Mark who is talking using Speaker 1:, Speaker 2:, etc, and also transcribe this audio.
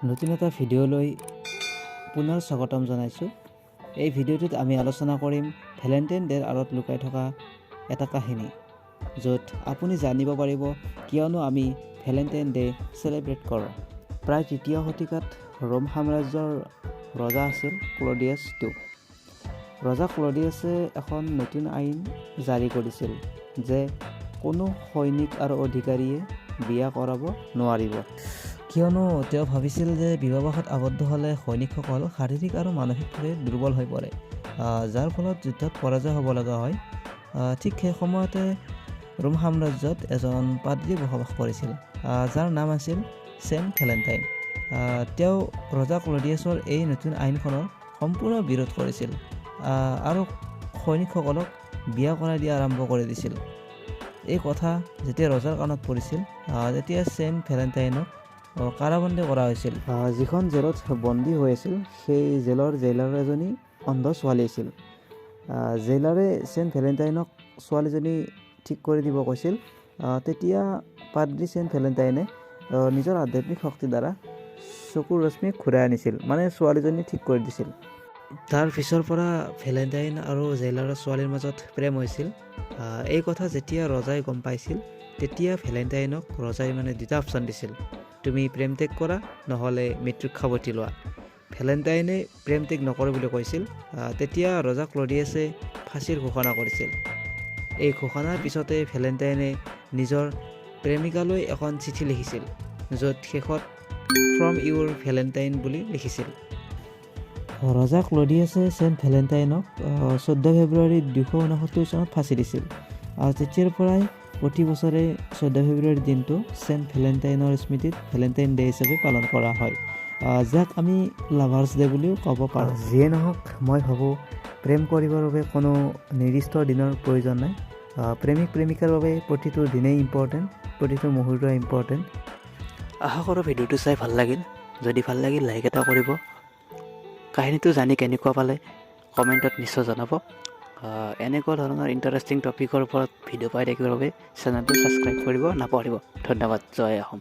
Speaker 1: নতুন এটা ভিডিঅ'লৈ পুনৰ স্বাগতম জনাইছোঁ। এই ভিডিঅ'টোত আমি আলোচনা কৰিম ভেলেণ্টাইন ডে'ৰ আঁৰত লুকাই থকা এটা কাহিনী, য'ত আপুনি জানিব পাৰিব কিয়নো আমি ভেলেণ্টাইন ডে' চেলিব্ৰেট কৰোঁ। প্ৰায় ৩য় শতিকাত ৰোম সাম্ৰাজ্যৰ ৰজা আছিল ক্লডিয়াছ II। ৰজা ক্লডিয়াছে এখন নতুন আইন জাৰি কৰিছিল যে কোনো সৈনিক আৰু অধিকাৰীয়ে বিয়া কৰাব নোৱাৰিব, কিয়নো তেওঁ ভাবিছিল যে বিবাহত আবদ্ধ হ'লে সৈনিকসকল শাৰীৰিক আৰু মানসিকভাৱে দুৰ্বল হৈ পৰে, যাৰ ফলত যুদ্ধত পৰাজয় হ'ব লগা হয়। ঠিক সেই সময়তে ৰোম সাম্ৰাজ্যত এজন পাদ্ৰী বসবাস কৰিছিল, যাৰ নাম আছিল ছেইণ্ট ভেলেণ্টাইন। তেওঁ ৰজা ক্লডিয়াছৰ এই নতুন আইনখনৰ সম্পূৰ্ণ বিৰোধ কৰিছিল আৰু সৈনিকসকলক বিয়া কৰাই দিয়া আৰম্ভ কৰি দিছিল। এই কথা যেতিয়া ৰজাৰ কাণত পৰিছিল, তেতিয়া ছেইণ্ট ভেলেণ্টাইনক কাৰাবন্দী কৰা হৈছিল। যিখন জেলত বন্দী হৈ আছিল সেই জেলৰ জেইলাৰ এজনী অন্ধ ছোৱালী আছিল। জেইলাৰে ছেইণ্ট ভেলেণ্টাইনক ছোৱালীজনী ঠিক কৰি দিব কৈছিল। তেতিয়া পাদ্ৰী ছেইণ্ট ভেলেণ্টাইনে নিজৰ আধ্যাত্মিক শক্তিৰ দ্বাৰা চকুৰ ৰশ্মি ঘূৰাই আনিছিল, মানে ছোৱালীজনী ঠিক কৰি দিছিল। তাৰ পিছৰ পৰা ভেলেণ্টাইন আৰু জেইলাৰৰ ছোৱালীৰ মাজত প্ৰেম হৈছিল। এই কথা যেতিয়া ৰজাই গম পাইছিল, তেতিয়া ভেলেণ্টাইনক ৰজাই দুটা অপশ্যন দিছিল, তুমি প্ৰেম ত্যাগ কৰা নহ'লে মৃত্যুক সাৱটি লোৱা। ভেলেণ্টাইনে প্ৰেম ত্যাগ নকৰে বুলি কৈছিল। তেতিয়া ৰজা ক্লডিয়াছে ফাঁচীৰ ঘোষণা কৰিছিল। এই ঘোষণাৰ পিছতে ভেলেণ্টাইনে নিজৰ প্ৰেমিকালৈ এখন চিঠি লিখিছিল, য'ত শেষত ফ্ৰম ইউৰ ভেলেণ্টাইন বুলি লিখিছিল। ৰজা ক্লডিয়াছে ছেইণ্ট ভেলেণ্টাইনক 14 ফেব্ৰুৱাৰী 269 চনত ফাঁচি দিছিল। আৰু তেতিয়াৰ পৰাই প্ৰতি বছৰে 14 ফেব্ৰুৱাৰী দিনটো ছেইণ্ট ভেলেণ্টাইনৰ স্মৃতিত ভেলেণ্টাইন ডে' হিচাপে পালন কৰা হয়, যাক আমি লাভাৰ্ছ ডে' বুলিও ক'ব পাৰোঁ। যিয়ে নহওক, মই ভাবোঁ প্ৰেম কৰিবৰ বাবে কোনো নিৰ্দিষ্ট দিনৰ প্ৰয়োজন নাই। প্ৰেমিক প্ৰেমিকাৰ বাবে প্ৰতিটো দিনেই ইম্পৰ্টেণ্ট, প্ৰতিটো মুহূৰ্ত ইম্পৰ্টেণ্ট। আশা কৰোঁ ভিডিঅ'টো চাই ভাল লাগিল। যদি ভাল লাগিল লাইক এটা কৰিব। কাহিনীটো জানি কেনেকুৱা পালে কমেণ্টত নিশ্চয় জনাব। এনেকুৱা ধৰণৰ ইণ্টাৰেষ্টিং টপিকৰ ওপৰত ভিডিঅ' পাই থাকিবৰ বাবে চেনেলটো ছাবস্ক্ৰাইব কৰিব নাপাহৰিব। ধন্যবাদ। জয় অসম।